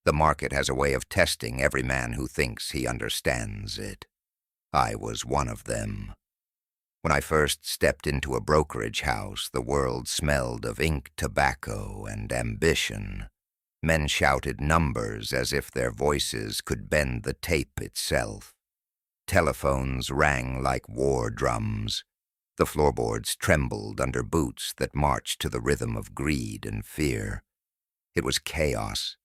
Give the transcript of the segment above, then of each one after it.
The market has a way of testing every man who thinks he understands it. I was one of them. When I first stepped into a brokerage house, the world smelled of ink, tobacco, and ambition. Men shouted numbers as if their voices could bend the tape itself. Telephones rang like war drums. The floorboards trembled under boots that marched to the rhythm of greed and fear. It was chaos,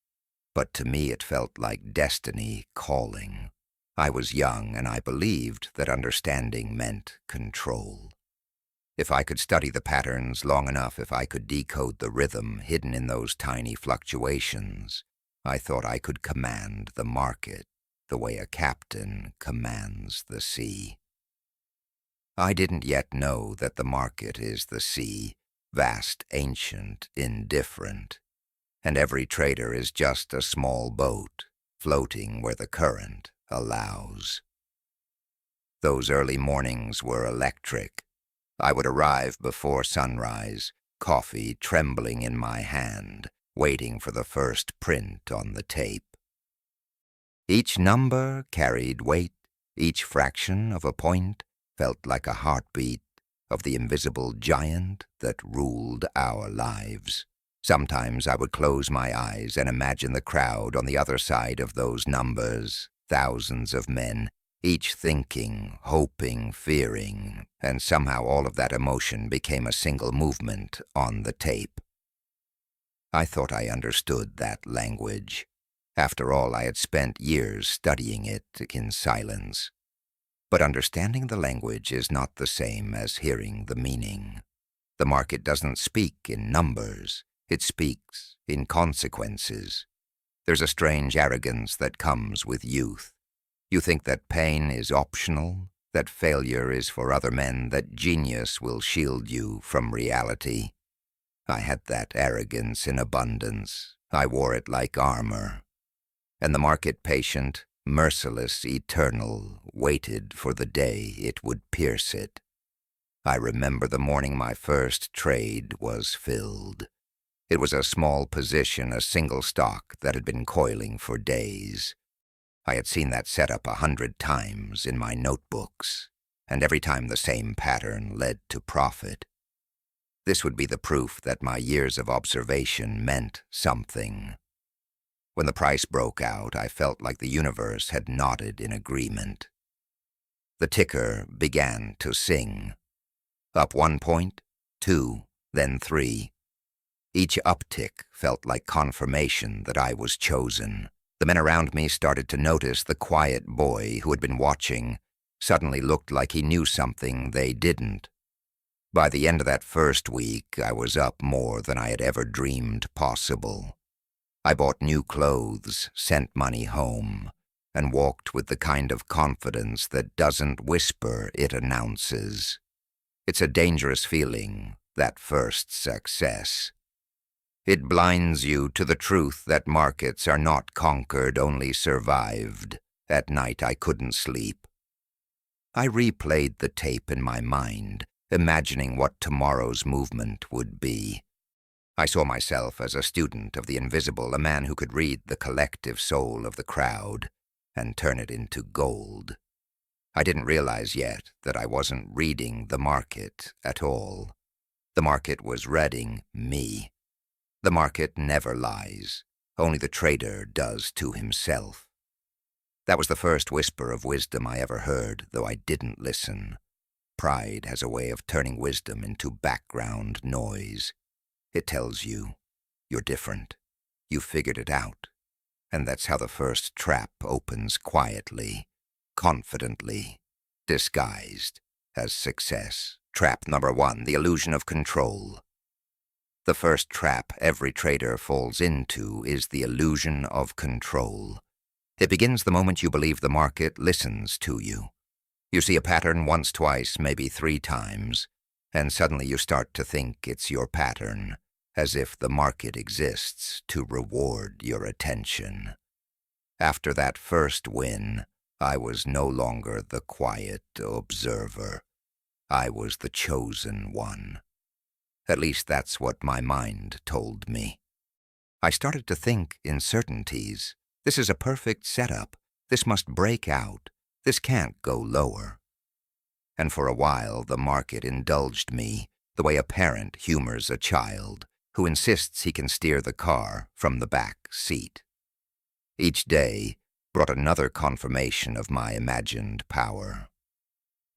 but to me it felt like destiny calling. I was young, and I believed that understanding meant control. If I could study the patterns long enough, if I could decode the rhythm hidden in those tiny fluctuations, I thought I could command the market the way a captain commands the sea. I didn't yet know that the market is the sea, vast, ancient, indifferent, and every trader is just a small boat, floating where the current allows. Those early mornings were electric. I would arrive before sunrise, coffee trembling in my hand, waiting for the first print on the tape. Each number carried weight, each fraction of a point felt like a heartbeat of the invisible giant that ruled our lives. Sometimes I would close my eyes and imagine the crowd on the other side of those numbers, thousands of men, each thinking, hoping, fearing, and somehow all of that emotion became a single movement on the tape. I thought I understood that language. After all, I had spent years studying it in silence. But understanding the language is not the same as hearing the meaning. The market doesn't speak in numbers. It speaks in consequences. There's a strange arrogance that comes with youth. You think that pain is optional, that failure is for other men, that genius will shield you from reality. I had that arrogance in abundance. I wore it like armor. And the market patient, merciless, eternal, waited for the day it would pierce it. I remember the morning my first trade was filled. It was a small position, a single stock that had been coiling for days. I had seen that setup 100 times in my notebooks, and every time the same pattern led to profit. This would be the proof that my years of observation meant something. When the price broke out, I felt like the universe had nodded in agreement. The ticker began to sing. Up 1 point, 2, then 3. Each uptick felt like confirmation that I was chosen. The men around me started to notice the quiet boy who had been watching suddenly looked like he knew something they didn't. By the end of that first week, I was up more than I had ever dreamed possible. I bought new clothes, sent money home, and walked with the kind of confidence that doesn't whisper, it announces. It's a dangerous feeling, that first success. It blinds you to the truth that markets are not conquered, only survived. At night I couldn't sleep. I replayed the tape in my mind, imagining what tomorrow's movement would be. I saw myself as a student of the invisible, a man who could read the collective soul of the crowd and turn it into gold. I didn't realize yet that I wasn't reading the market at all. The market was reading me. The market never lies. Only the trader does to himself. That was the first whisper of wisdom I ever heard, though I didn't listen. Pride has a way of turning wisdom into background noise. It tells you, you're different. You figured it out. And that's how the first trap opens quietly, confidently, disguised as success. Trap number 1, the illusion of control. The first trap every trader falls into is the illusion of control. It begins the moment you believe the market listens to you. You see a pattern once, twice, maybe 3 times, and suddenly you start to think it's your pattern, as if the market exists to reward your attention. After that first win, I was no longer the quiet observer. I was the chosen one. At least that's what my mind told me. I started to think in certainties. This is a perfect setup. This must break out. This can't go lower. And for a while the market indulged me, the way a parent humors a child who insists he can steer the car from the back seat. Each day brought another confirmation of my imagined power.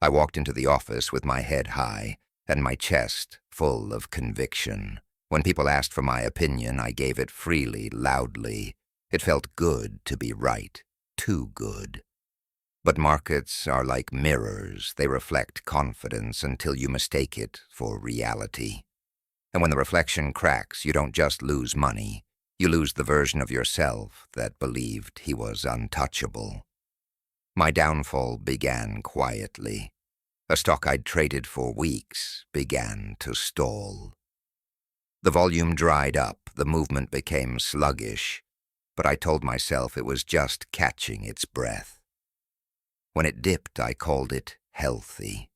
I walked into the office with my head high and my chest full of conviction. When people asked for my opinion, I gave it freely, loudly. It felt good to be right, too good. But markets are like mirrors. They reflect confidence until you mistake it for reality. And when the reflection cracks, you don't just lose money. You lose the version of yourself that believed he was untouchable. My downfall began quietly. A stock I'd traded for weeks began to stall. The volume dried up, the movement became sluggish, but I told myself it was just catching its breath. When it dipped, I called it healthy.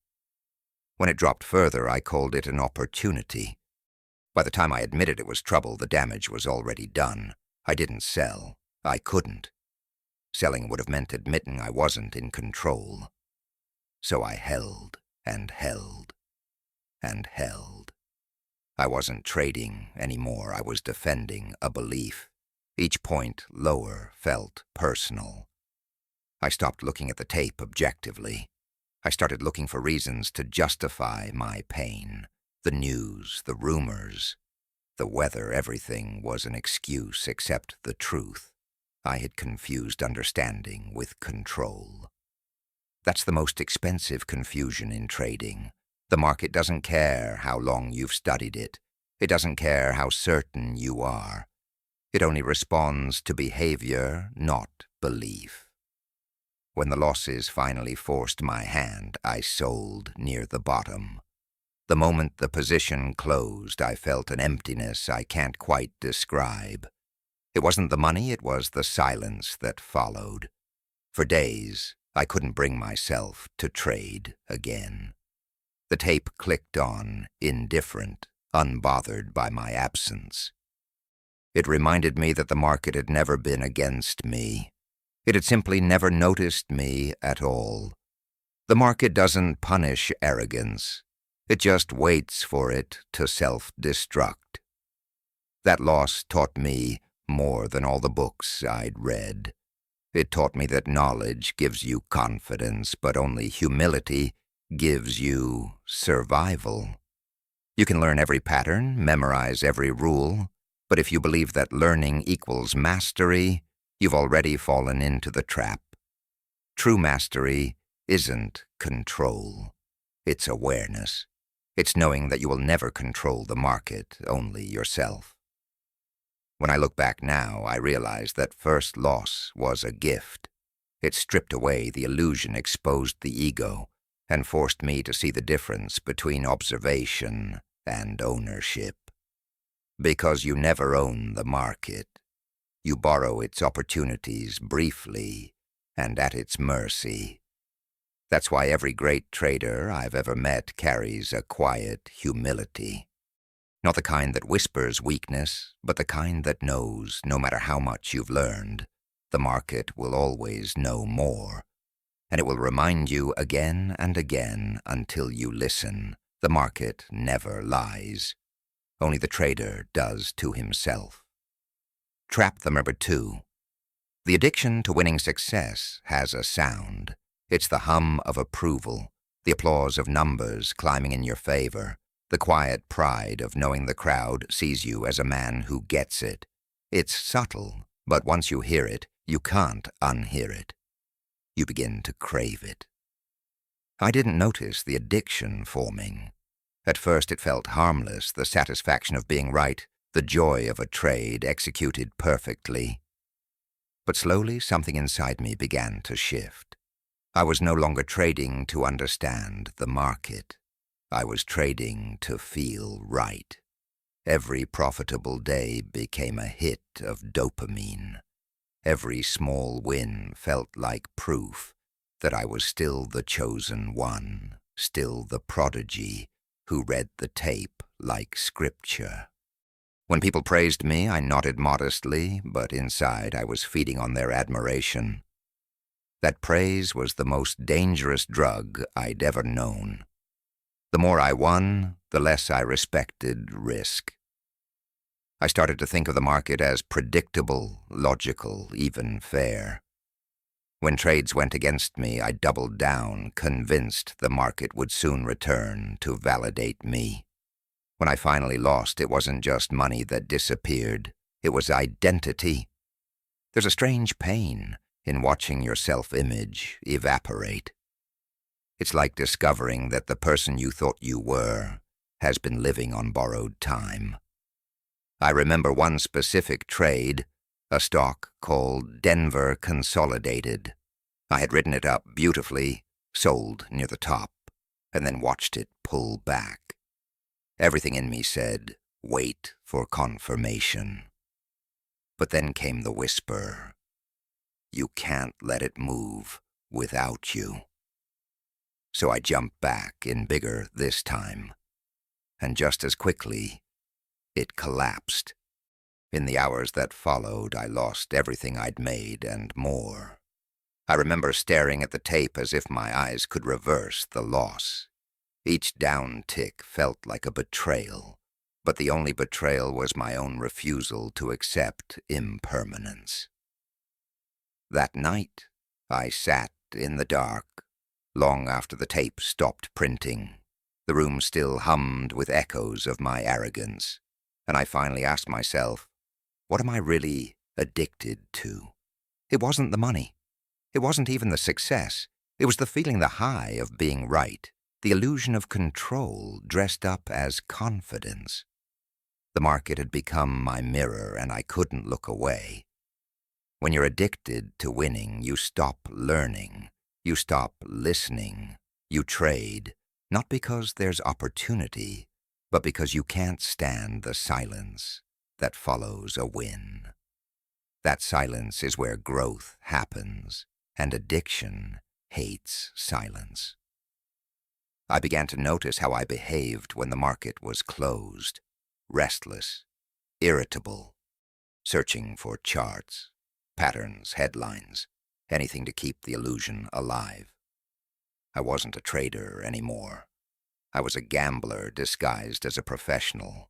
When it dropped further, I called it an opportunity. By the time I admitted it was trouble, the damage was already done. I didn't sell. I couldn't. Selling would have meant admitting I wasn't in control. So I held and held and held. I wasn't trading anymore. I was defending a belief. Each point lower felt personal. I stopped looking at the tape objectively. I started looking for reasons to justify my pain. The news, the rumors, the weather, everything was an excuse except the truth. I had confused understanding with control. That's the most expensive confusion in trading. The market doesn't care how long you've studied it. It doesn't care how certain you are. It only responds to behavior, not belief. When the losses finally forced my hand, I sold near the bottom. The moment the position closed, I felt an emptiness I can't quite describe. It wasn't the money, it was the silence that followed. For days, I couldn't bring myself to trade again. The tape clicked on, indifferent, unbothered by my absence. It reminded me that the market had never been against me. It had simply never noticed me at all. The market doesn't punish arrogance. It just waits for it to self-destruct. That loss taught me more than all the books I'd read. It taught me that knowledge gives you confidence, but only humility gives you survival. You can learn every pattern, memorize every rule, but if you believe that learning equals mastery, you've already fallen into the trap. True mastery isn't control. It's awareness. It's knowing that you will never control the market, only yourself. When I look back now, I realize that first loss was a gift. It stripped away the illusion, exposed the ego, and forced me to see the difference between observation and ownership. Because you never own the market. You borrow its opportunities briefly and at its mercy. That's why every great trader I've ever met carries a quiet humility. Not the kind that whispers weakness, but the kind that knows, no matter how much you've learned, the market will always know more. And it will remind you again and again until you listen. The market never lies. Only the trader does to himself. Trap number 2. The addiction to winning success has a sound. It's the hum of approval, the applause of numbers climbing in your favor, the quiet pride of knowing the crowd sees you as a man who gets it. It's subtle, but once you hear it, you can't unhear it. You begin to crave it. I didn't notice the addiction forming. At first it felt harmless, the satisfaction of being right, the joy of a trade executed perfectly. But slowly something inside me began to shift. I was no longer trading to understand the market. I was trading to feel right. Every profitable day became a hit of dopamine. Every small win felt like proof that I was still the chosen one, still the prodigy who read the tape like scripture. When people praised me, I nodded modestly, but inside I was feeding on their admiration. That praise was the most dangerous drug I'd ever known. The more I won, the less I respected risk. I started to think of the market as predictable, logical, even fair. When trades went against me, I doubled down, convinced the market would soon return to validate me. When I finally lost, it wasn't just money that disappeared, it was identity. There's a strange pain in watching your self-image evaporate. It's like discovering that the person you thought you were has been living on borrowed time. I remember one specific trade, a stock called Denver Consolidated. I had written it up beautifully, sold near the top, and then watched it pull back. Everything in me said, wait for confirmation. But then came the whisper, you can't let it move without you. So I jumped back in bigger this time, and just as quickly, it collapsed. In the hours that followed, I lost everything I'd made and more. I remember staring at the tape as if my eyes could reverse the loss. Each down tick felt like a betrayal, but the only betrayal was my own refusal to accept impermanence. That night, I sat in the dark, long after the tape stopped printing. The room still hummed with echoes of my arrogance, and I finally asked myself, what am I really addicted to? It wasn't the money. It wasn't even the success. It was the feeling, the high of being right, the illusion of control dressed up as confidence. The market had become my mirror, and I couldn't look away. When you're addicted to winning, you stop learning, you stop listening, you trade, not because there's opportunity, but because you can't stand the silence that follows a win. That silence is where growth happens, and addiction hates silence. I began to notice how I behaved when the market was closed, restless, irritable, searching for charts, patterns, headlines, anything to keep the illusion alive. I wasn't a trader anymore. I was a gambler disguised as a professional.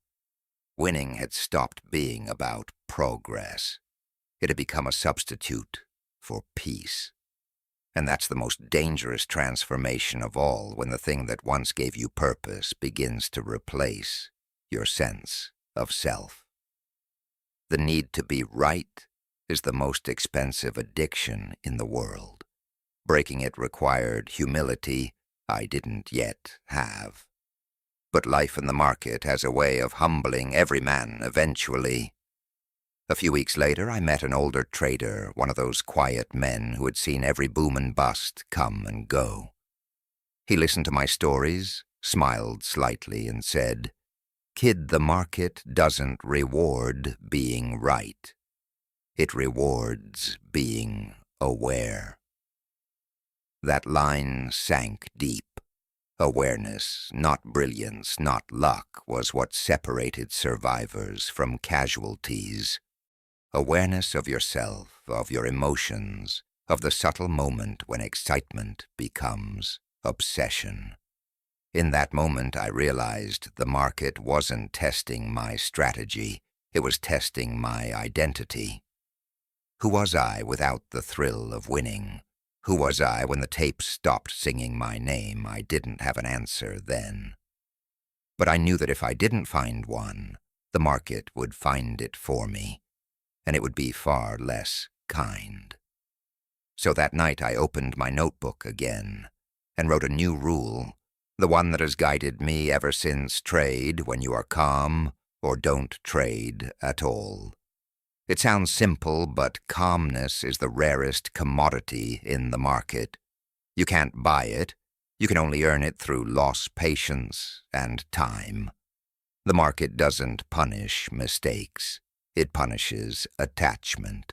Winning had stopped being about progress. It had become a substitute for peace. And that's the most dangerous transformation of all, when the thing that once gave you purpose begins to replace your sense of self. The need to be right is the most expensive addiction in the world. Breaking it required humility I didn't yet have. But life in the market has a way of humbling every man eventually. A few weeks later, I met an older trader, one of those quiet men who had seen every boom and bust come and go. He listened to my stories, smiled slightly, and said, "Kid, the market doesn't reward being right. It rewards being aware." That line sank deep. Awareness, not brilliance, not luck, was what separated survivors from casualties. Awareness of yourself, of your emotions, of the subtle moment when excitement becomes obsession. In that moment, I realized the market wasn't testing my strategy, it was testing my identity. Who was I without the thrill of winning? Who was I when the tape stopped singing my name? I didn't have an answer then. But I knew that if I didn't find one, the market would find it for me, and it would be far less kind. So that night I opened my notebook again and wrote a new rule, the one that has guided me ever since: trade when you are calm, or don't trade at all. It sounds simple, but calmness is the rarest commodity in the market. You can't buy it. You can only earn it through lost patience and time. The market doesn't punish mistakes. It punishes attachment.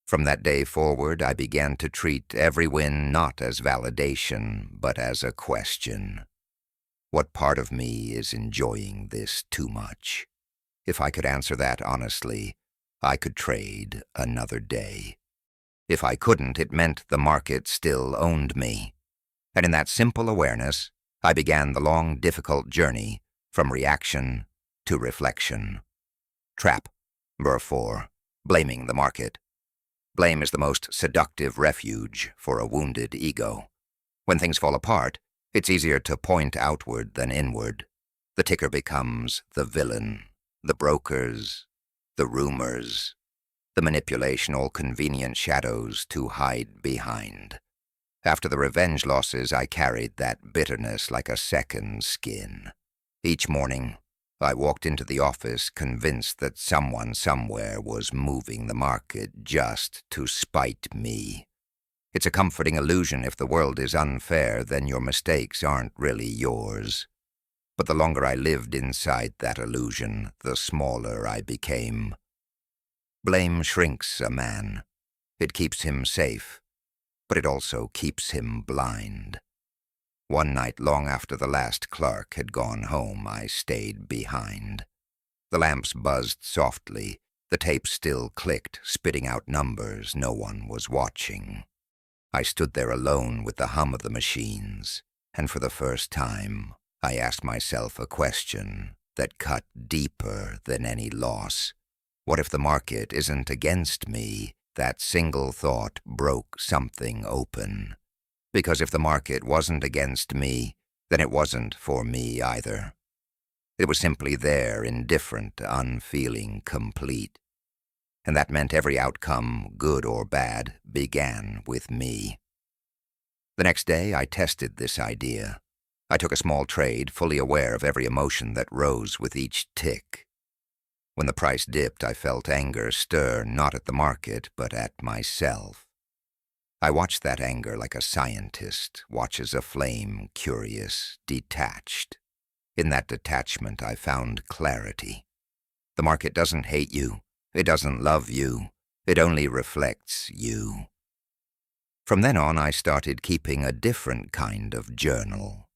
From that day forward, I began to treat every win not as validation, but as a question. What part of me is enjoying this too much? If I could answer that honestly, I could trade another day. If I couldn't, it meant the market still owned me. And in that simple awareness, I began the long, difficult journey from reaction to reflection. Trap. Number 4. Blaming the market. Blame is the most seductive refuge for a wounded ego. When things fall apart, it's easier to point outward than inward. The ticker becomes the villain, the brokers, the rumors, the manipulation, all convenient shadows to hide behind. After the revenge losses, I carried that bitterness like a second skin. Each morning, I walked into the office convinced that someone somewhere was moving the market just to spite me. It's a comforting illusion. If the world is unfair, then your mistakes aren't really yours. But the longer I lived inside that illusion, the smaller I became. Blame shrinks a man. It keeps him safe, but it also keeps him blind. One night, long after the last clerk had gone home, I stayed behind. The lamps buzzed softly. The tape still clicked, spitting out numbers. No one was watching. I stood there alone with the hum of the machines, and for the first time, I asked myself a question that cut deeper than any loss. What if the market isn't against me? That single thought broke something open. Because if the market wasn't against me, then it wasn't for me either. It was simply there, indifferent, unfeeling, complete. And that meant every outcome, good or bad, began with me. The next day, I tested this idea. I took a small trade, fully aware of every emotion that rose with each tick. When the price dipped, I felt anger stir, not at the market, but at myself. I watched that anger like a scientist watches a flame, curious, detached. In that detachment, I found clarity. The market doesn't hate you. It doesn't love you. It only reflects you. From then on, I started keeping a different kind of journal.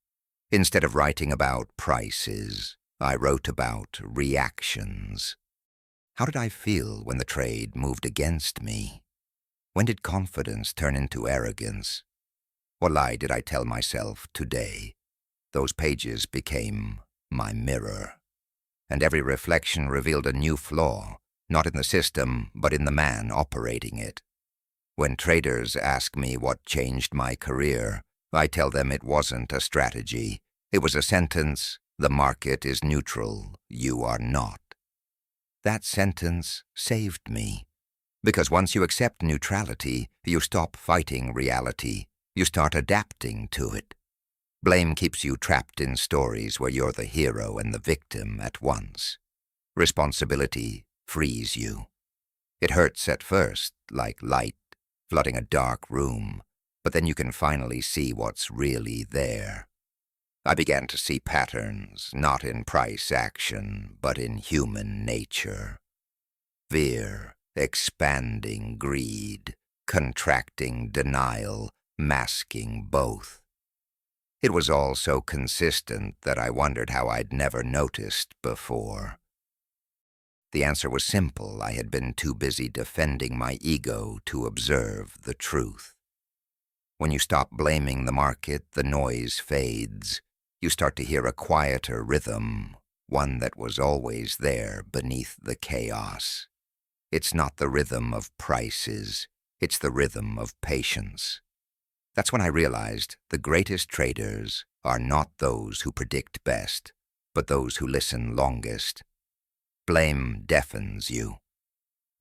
Instead of writing about prices, I wrote about reactions. How did I feel when the trade moved against me? When did confidence turn into arrogance? What lie did I tell myself today? Those pages became my mirror. And every reflection revealed a new flaw, not in the system, but in the man operating it. When traders ask me what changed my career, I tell them it wasn't a strategy. It was a sentence: the market is neutral, you are not. That sentence saved me. Because once you accept neutrality, you stop fighting reality. You start adapting to it. Blame keeps you trapped in stories where you're the hero and the victim at once. Responsibility frees you. It hurts at first, like light flooding a dark room, but then you can finally see what's really there. I began to see patterns, not in price action, but in human nature. Fear, expanding greed, contracting denial, masking both. It was all so consistent that I wondered how I'd never noticed before. The answer was simple. I had been too busy defending my ego to observe the truth. When you stop blaming the market, the noise fades. You start to hear a quieter rhythm, one that was always there beneath the chaos. It's not the rhythm of prices, it's the rhythm of patience. That's when I realized the greatest traders are not those who predict best, but those who listen longest. Blame deafens you.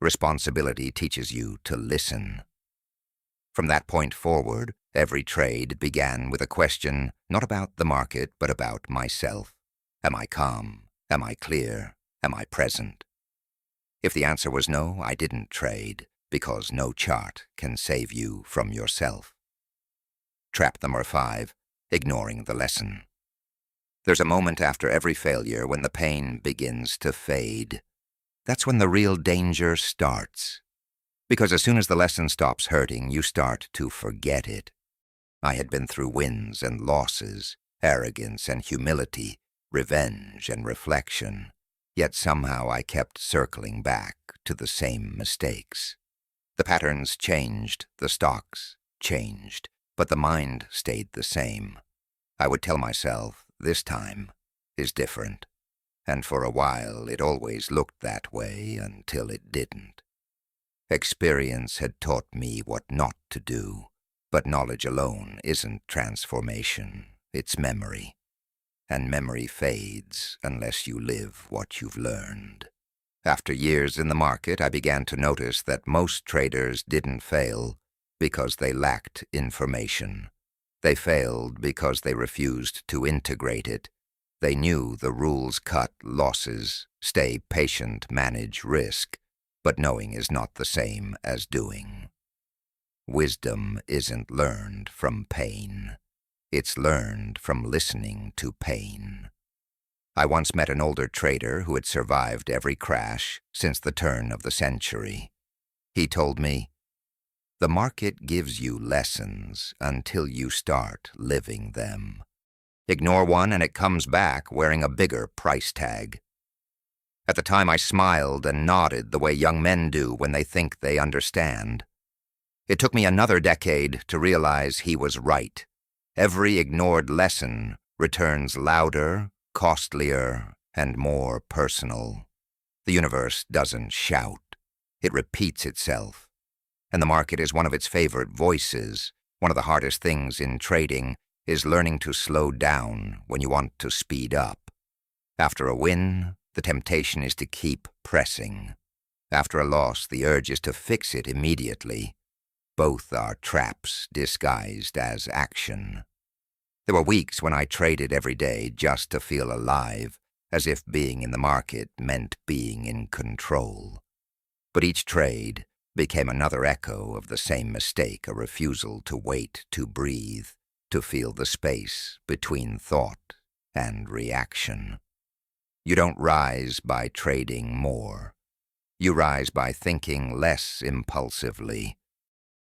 Responsibility teaches you to listen. From that point forward, every trade began with a question not about the market, but about myself. Am I calm? Am I clear? Am I present? If the answer was no, I didn't trade, because no chart can save you from yourself. Trap number 5, ignoring the lesson. There's a moment after every failure when the pain begins to fade. That's when the real danger starts. Because as soon as the lesson stops hurting, you start to forget it. I had been through wins and losses, arrogance and humility, revenge and reflection. Yet somehow I kept circling back to the same mistakes. The patterns changed, the stocks changed, but the mind stayed the same. I would tell myself, this time is different. And for a while it always looked that way until it didn't. Experience had taught me what not to do, but knowledge alone isn't transformation, it's memory. And memory fades unless you live what you've learned. After years in the market, I began to notice that most traders didn't fail because they lacked information. They failed because they refused to integrate it. They knew the rules cut losses, stay patient, manage risk, but knowing is not the same as doing. Wisdom isn't learned from pain. It's learned from listening to pain. I once met an older trader who had survived every crash since the turn of the century. He told me, "The market gives you lessons until you start living them. Ignore one and it comes back wearing a bigger price tag." At the time I smiled and nodded the way young men do when they think they understand. It took me another decade to realize he was right. Every ignored lesson returns louder, costlier, and more personal. The universe doesn't shout. It repeats itself. And the market is one of its favorite voices. One of the hardest things in trading is learning to slow down when you want to speed up. After a win, the temptation is to keep pressing. After a loss, the urge is to fix it immediately. Both are traps disguised as action. There were weeks when I traded every day just to feel alive, as if being in the market meant being in control. But each trade became another echo of the same mistake, a refusal to wait, to breathe, to feel the space between thought and reaction. You don't rise by trading more. You rise by thinking less impulsively.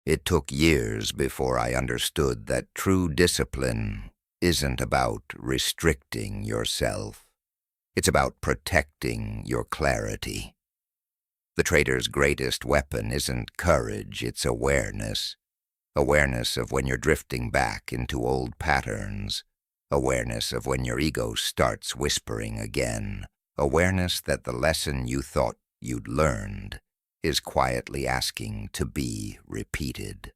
It took years before I understood that true discipline isn't about restricting yourself. It's about protecting your clarity. The trader's greatest weapon isn't courage, it's awareness. Awareness of when you're drifting back into old patterns. Awareness of when your ego starts whispering again. Awareness that the lesson you thought you'd learned is quietly asking to be repeated.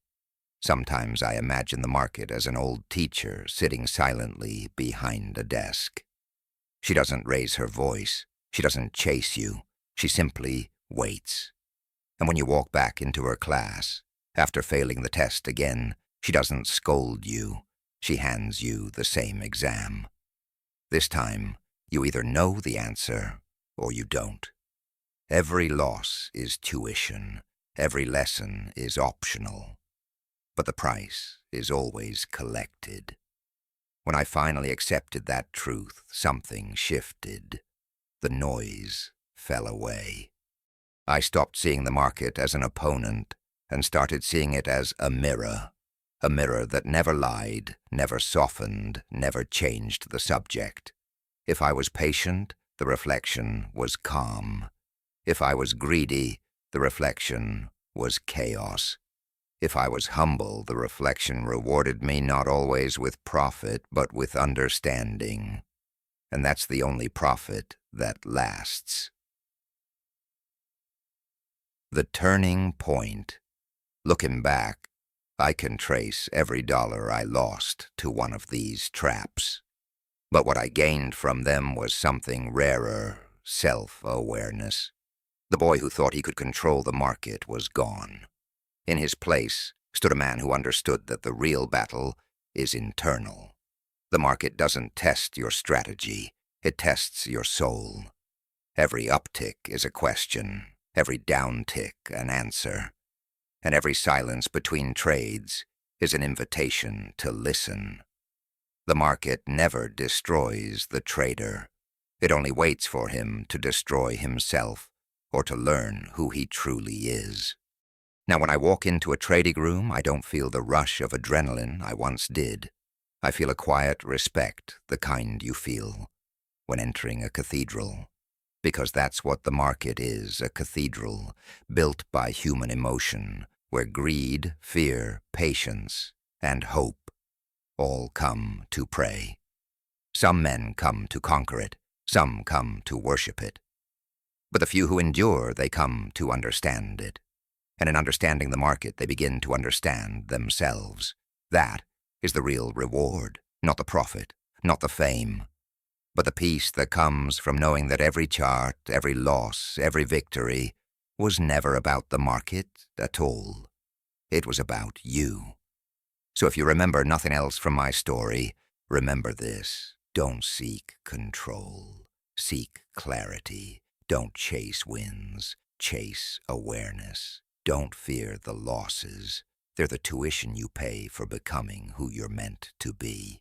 Sometimes I imagine the market as an old teacher sitting silently behind a desk. She doesn't raise her voice. She doesn't chase you. She simply waits. And when you walk back into her class, after failing the test again, she doesn't scold you. She hands you the same exam. This time, you either know the answer or you don't. Every loss is tuition. Every lesson is optional. But the price is always collected. When I finally accepted that truth, something shifted. The noise fell away. I stopped seeing the market as an opponent and started seeing it as a mirror that never lied, never softened, never changed the subject. If I was patient, the reflection was calm. If I was greedy, the reflection was chaos. If I was humble, the reflection rewarded me not always with profit, but with understanding. And that's the only profit that lasts. The turning point. Looking back, I can trace every dollar I lost to one of these traps. But what I gained from them was something rarer, self-awareness. The boy who thought he could control the market was gone. In his place stood a man who understood that the real battle is internal. The market doesn't test your strategy, it tests your soul. Every uptick is a question, every downtick an answer, and every silence between trades is an invitation to listen. The market never destroys the trader. It only waits for him to destroy himself or to learn who he truly is. Now, when I walk into a trading room, I don't feel the rush of adrenaline I once did. I feel a quiet respect, the kind you feel when entering a cathedral. Because that's what the market is, a cathedral built by human emotion, where greed, fear, patience, and hope all come to pray. Some men come to conquer it, some come to worship it. But the few who endure, they come to understand it. And in understanding the market, they begin to understand themselves. That is the real reward, not the profit, not the fame, but the peace that comes from knowing that every chart, every loss, every victory was never about the market at all. It was about you. So if you remember nothing else from my story, remember this. Don't seek control. Seek clarity. Don't chase wins. Chase awareness. Don't fear the losses. They're the tuition you pay for becoming who you're meant to be.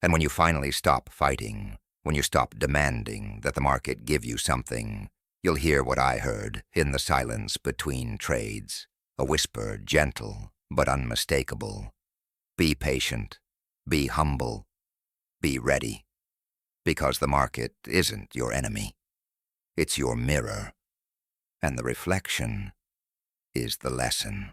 And when you finally stop fighting, when you stop demanding that the market give you something, you'll hear what I heard in the silence between trades, a whisper gentle but unmistakable. Be patient, be humble, be ready, because the market isn't your enemy. It's your mirror, and the reflection is the lesson.